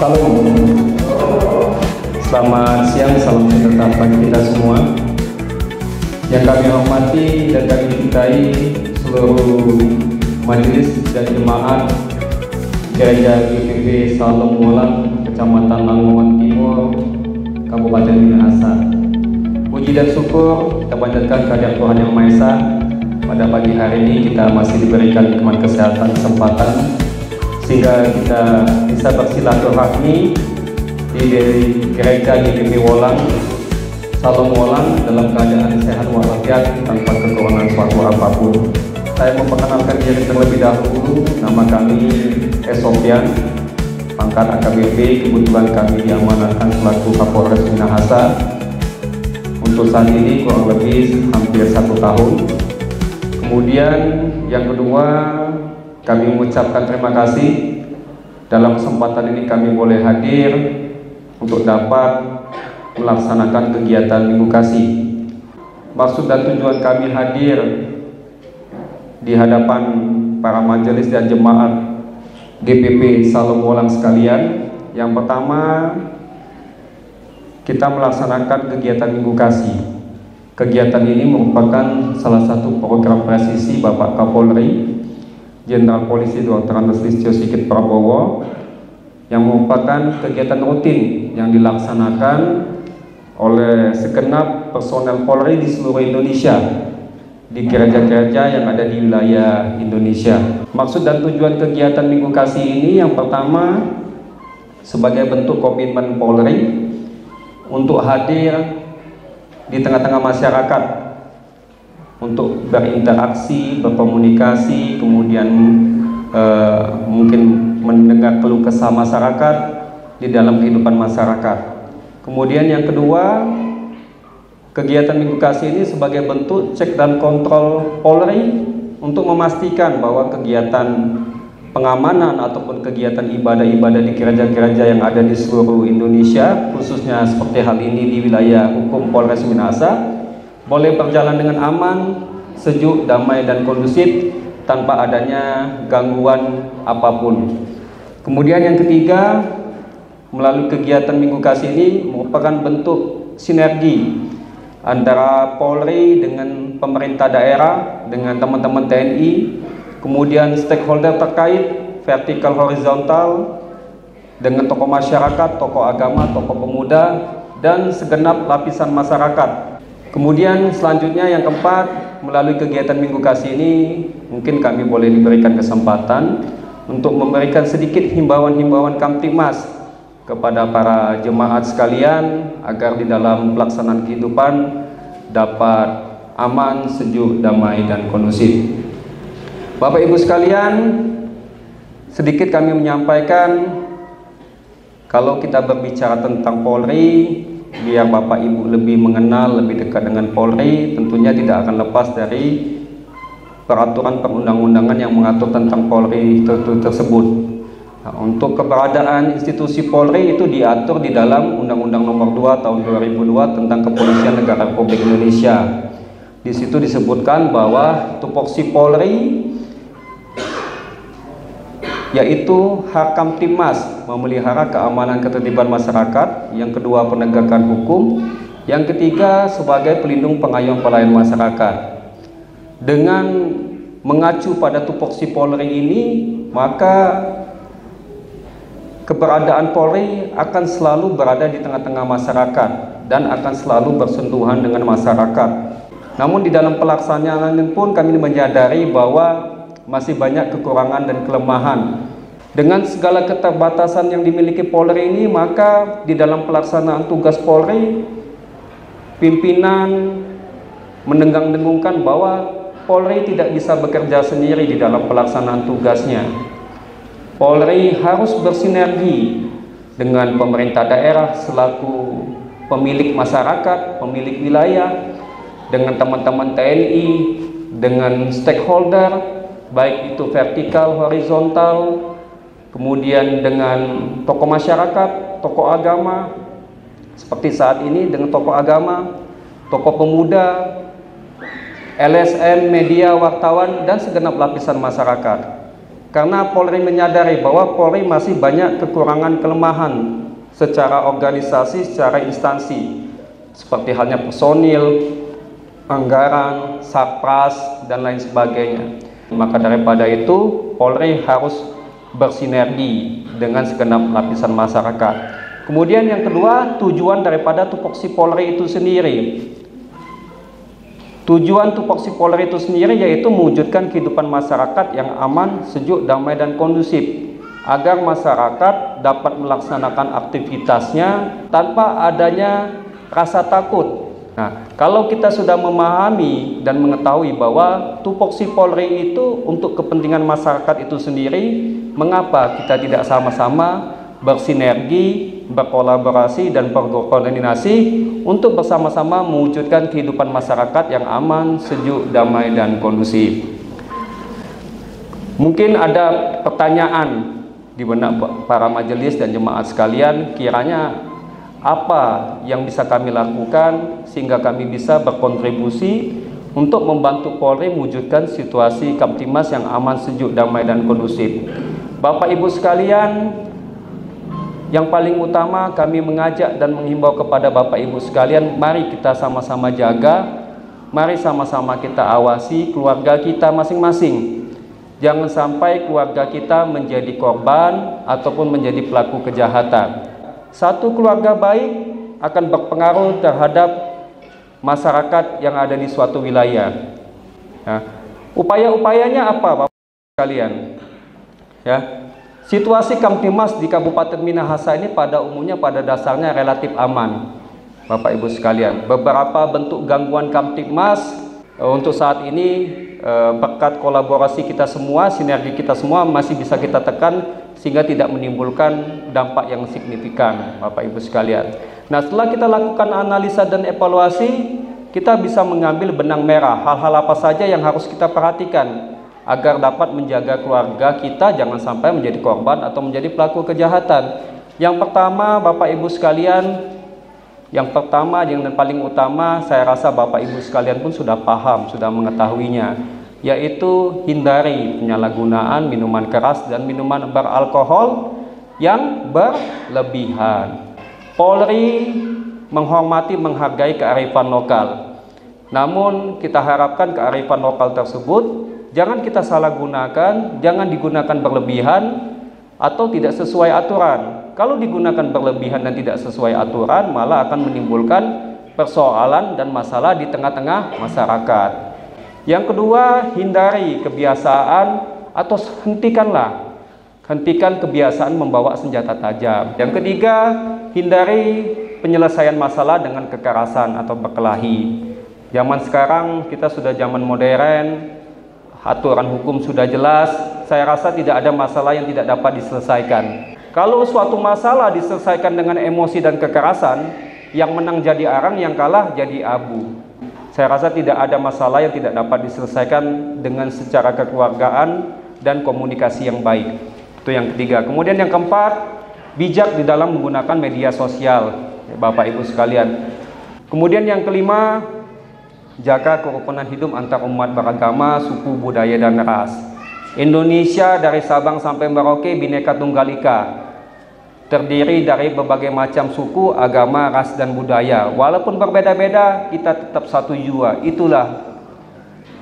Salam. Selamat siang, salam sejahtera bagi kita semua. Yang kami hormati dan kami cintai seluruh majelis dan jemaat Gereja GPP Salom Wolang, Kecamatan Lamongan Timur, Kabupaten Minahasa. Puji dan syukur kita panjatkan kehadirat Tuhan Yang Maha Esa. Pada pagi hari ini kita masih diberikan nikmat kesehatan, kesempatan sehingga kita bisa bersilaturahmi di Gereja GPP Wolang, Salom Wolang dalam keadaan sehat walafiat tanpa kekurangan suatu apapun. Saya memperkenalkan diri terlebih dahulu. Nama kami Sofian, pangkat AKBP. Kebetulan kami diamanatkan selaku Kapolres Minahasa untuk saat ini kurang lebih hampir 1 tahun. Kemudian yang kedua, kami mengucapkan terima kasih dalam kesempatan ini kami boleh hadir untuk dapat melaksanakan kegiatan Minggu Kasih. Maksud dan tujuan kami hadir di hadapan para majelis dan jemaat GPP Salom Wolang sekalian. Yang pertama, kita melaksanakan kegiatan Minggu Kasih. Kegiatan ini merupakan salah satu program presisi Bapak Kapolri Jenderal Polisi Dr. Andes Listio Sigit Prabowo, yang merupakan kegiatan rutin yang dilaksanakan oleh segenap personel Polri di seluruh Indonesia, di gereja-gereja yang ada di wilayah Indonesia. Maksud dan tujuan kegiatan Minggu Kasih ini yang pertama, sebagai bentuk komitmen Polri untuk hadir di tengah-tengah masyarakat, untuk berinteraksi, berkomunikasi, kemudian mungkin mendengar keluh kesah masyarakat di dalam kehidupan masyarakat. Kemudian yang kedua, kegiatan Minggu Kasih ini sebagai bentuk cek dan kontrol Polri untuk memastikan bahwa kegiatan pengamanan ataupun kegiatan ibadah-ibadah di gereja-gereja yang ada di seluruh Indonesia, khususnya seperti hal ini di wilayah hukum Polres Minahasa, boleh berjalan dengan aman, sejuk, damai, dan kondusif tanpa adanya gangguan apapun. Kemudian yang ketiga, melalui kegiatan Minggu Kasih ini merupakan bentuk sinergi antara Polri dengan pemerintah daerah, dengan teman-teman TNI, kemudian stakeholder terkait, vertikal horizontal, dengan tokoh masyarakat, tokoh agama, tokoh pemuda, dan segenap lapisan masyarakat. Kemudian selanjutnya yang keempat, melalui kegiatan Minggu Kasih ini mungkin kami boleh diberikan kesempatan untuk memberikan sedikit himbauan-himbauan Kamtibmas kepada para jemaat sekalian agar di dalam pelaksanaan kehidupan dapat aman, sejuk, damai, dan kondusif. Bapak Ibu sekalian, sedikit kami menyampaikan kalau kita berbicara tentang Polri, biar Bapak Ibu lebih mengenal, lebih dekat dengan Polri, tentunya tidak akan lepas dari peraturan perundang-undangan yang mengatur tentang Polri tersebut. Nah, untuk keberadaan institusi Polri itu diatur di dalam Undang-Undang Nomor 2 Tahun 2002 tentang Kepolisian Negara Republik Indonesia. Di situ disebutkan bahwa tupoksi Polri yaitu hak Kamtibmas memelihara keamanan ketertiban masyarakat, yang kedua penegakan hukum, yang ketiga sebagai pelindung pengayom pelayan masyarakat. Dengan mengacu pada tupoksi Polri ini, maka keberadaan Polri akan selalu berada di tengah-tengah masyarakat dan akan selalu bersentuhan dengan masyarakat. Namun di dalam pelaksanaan pun kami menyadari bahwa masih banyak kekurangan dan kelemahan. Dengan segala keterbatasan yang dimiliki Polri ini, maka di dalam pelaksanaan tugas Polri, pimpinan mendengung-dengungkan bahwa Polri tidak bisa bekerja sendiri di dalam pelaksanaan tugasnya. Polri harus bersinergi dengan pemerintah daerah selaku pemilik masyarakat, pemilik wilayah, dengan teman-teman TNI, dengan stakeholder, baik itu vertikal, horizontal, kemudian dengan tokoh masyarakat, tokoh agama, seperti saat ini dengan tokoh agama, tokoh pemuda, LSM, media, wartawan, dan segenap lapisan masyarakat. Karena Polri menyadari bahwa Polri masih banyak kekurangan kelemahan secara organisasi, secara instansi, seperti halnya personil, anggaran, satpras, dan lain sebagainya. Maka daripada itu, Polri harus bersinergi dengan segenap lapisan masyarakat. Kemudian yang kedua, tujuan daripada tupoksi Polri itu sendiri. Tujuan tupoksi Polri itu sendiri yaitu mewujudkan kehidupan masyarakat yang aman, sejuk, damai, dan kondusif, agar masyarakat dapat melaksanakan aktivitasnya tanpa adanya rasa takut. Nah, kalau kita sudah memahami dan mengetahui bahwa tupoksi Polri itu untuk kepentingan masyarakat itu sendiri, mengapa kita tidak sama-sama bersinergi, berkolaborasi, dan berkoordinasi untuk bersama-sama mewujudkan kehidupan masyarakat yang aman, sejuk, damai, dan kondusif. Mungkin ada pertanyaan di benak para majelis dan jemaat sekalian, kiranya apa yang bisa kami lakukan sehingga kami bisa berkontribusi untuk membantu Polri mewujudkan situasi Kamtimas yang aman, sejuk, damai, dan kondusif. Bapak Ibu sekalian, yang paling utama kami mengajak dan menghimbau kepada Bapak Ibu sekalian, mari kita sama-sama jaga, mari sama-sama kita awasi keluarga kita masing-masing. Jangan sampai keluarga kita menjadi korban ataupun menjadi pelaku kejahatan. Satu keluarga baik akan berpengaruh terhadap masyarakat yang ada di suatu wilayah. Nah, upaya-upayanya apa Bapak sekalian? Ya. Situasi Kamtimas di Kabupaten Minahasa ini pada umumnya pada dasarnya relatif aman, Bapak Ibu sekalian. Beberapa bentuk gangguan Kamtimas untuk saat ini berkat kolaborasi kita semua, sinergi kita semua masih bisa kita tekan sehingga tidak menimbulkan dampak yang signifikan, Bapak Ibu sekalian. Nah, setelah kita lakukan analisa dan evaluasi, kita bisa mengambil benang merah hal-hal apa saja yang harus kita perhatikan agar dapat menjaga keluarga kita jangan sampai menjadi korban atau menjadi pelaku kejahatan. Yang pertama, Bapak Ibu sekalian, yang paling utama, saya rasa Bapak Ibu sekalian pun sudah paham, sudah mengetahuinya, yaitu hindari penyalahgunaan minuman keras dan minuman beralkohol yang berlebihan. Polri menghormati, menghargai kearifan lokal. Namun kita harapkan kearifan lokal tersebut jangan kita salah gunakan, jangan digunakan berlebihan atau tidak sesuai aturan. Kalau digunakan berlebihan dan tidak sesuai aturan, malah akan menimbulkan persoalan dan masalah di tengah-tengah masyarakat. Yang kedua, hindari kebiasaan atau hentikan kebiasaan membawa senjata tajam. Yang ketiga, hindari penyelesaian masalah dengan kekerasan atau berkelahi. Zaman sekarang kita sudah zaman modern, aturan hukum sudah jelas. Saya rasa tidak ada masalah yang tidak dapat diselesaikan. Kalau suatu masalah diselesaikan dengan emosi dan kekerasan, yang menang jadi arang, yang kalah jadi abu. Saya rasa tidak ada masalah yang tidak dapat diselesaikan dengan secara kekeluargaan dan komunikasi yang baik. Itu yang ketiga. Kemudian yang keempat, bijak di dalam menggunakan media sosial, Bapak Ibu sekalian. Kemudian yang kelima, jaga kerukunan hidup antar umat beragama, suku, budaya, dan ras. Indonesia dari Sabang sampai Merauke Bhinneka Tunggal Ika, terdiri dari berbagai macam suku, agama, ras, dan budaya. Walaupun berbeda-beda, kita tetap satu jua. Itulah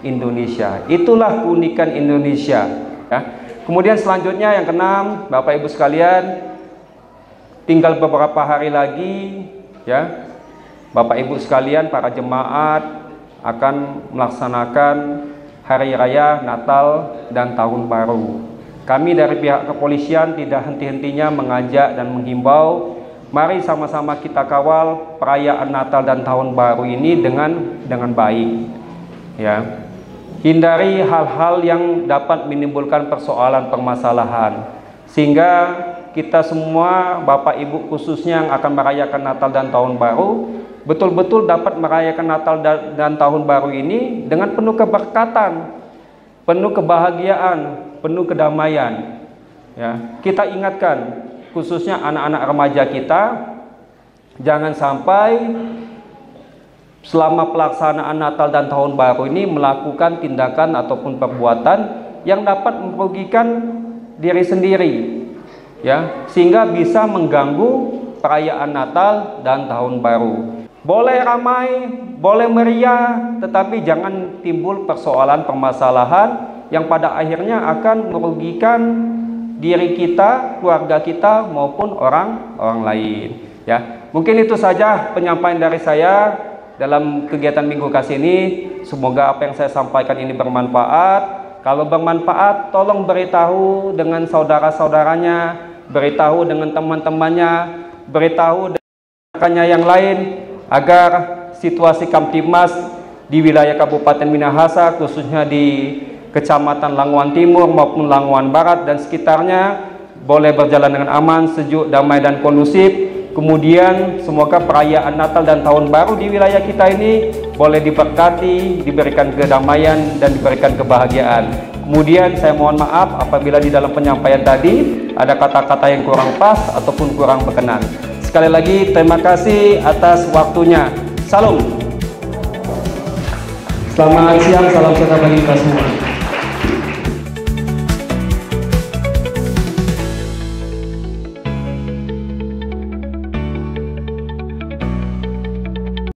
Indonesia, itulah keunikan Indonesia. Ya. Kemudian selanjutnya yang keenam, Bapak Ibu sekalian, tinggal beberapa hari lagi, ya, Bapak Ibu sekalian, para jemaat akan melaksanakan Hari Raya Natal dan Tahun Baru. Kami dari pihak kepolisian tidak henti-hentinya mengajak dan menghimbau, mari sama-sama kita kawal perayaan Natal dan Tahun Baru ini dengan baik. Ya. Hindari hal-hal yang dapat menimbulkan persoalan permasalahan, sehingga kita semua, Bapak Ibu khususnya yang akan merayakan Natal dan Tahun Baru, betul-betul dapat merayakan Natal dan Tahun Baru ini dengan penuh keberkatan, penuh kebahagiaan, penuh kedamaian. Ya, kita ingatkan khususnya anak-anak remaja kita, jangan sampai selama pelaksanaan Natal dan Tahun Baru ini melakukan tindakan ataupun perbuatan yang dapat merugikan diri sendiri, ya, sehingga bisa mengganggu perayaan Natal dan Tahun Baru. Boleh ramai, boleh meriah, tetapi jangan timbul permasalahan yang pada akhirnya akan merugikan diri kita, keluarga kita maupun orang lain. Ya, mungkin itu saja penyampaian dari saya dalam kegiatan Minggu Kasih ini. Semoga apa yang saya sampaikan ini bermanfaat. Kalau bermanfaat, tolong beritahu dengan saudara-saudaranya, beritahu dengan teman-temannya, beritahu dengan rekannya yang lain, agar situasi Kamtibmas di wilayah Kabupaten Minahasa, khususnya di Kecamatan Languan Timur maupun Languan Barat dan sekitarnya, boleh berjalan dengan aman, sejuk, damai, dan kondusif. Kemudian semoga perayaan Natal dan Tahun Baru di wilayah kita ini boleh diberkati, diberikan kedamaian, dan diberikan kebahagiaan. Kemudian saya mohon maaf apabila di dalam penyampaian tadi ada kata-kata yang kurang pas ataupun kurang berkenan. Sekali lagi terima kasih atas waktunya. Salam. Selamat siang, salam sejahtera bagi kita semua.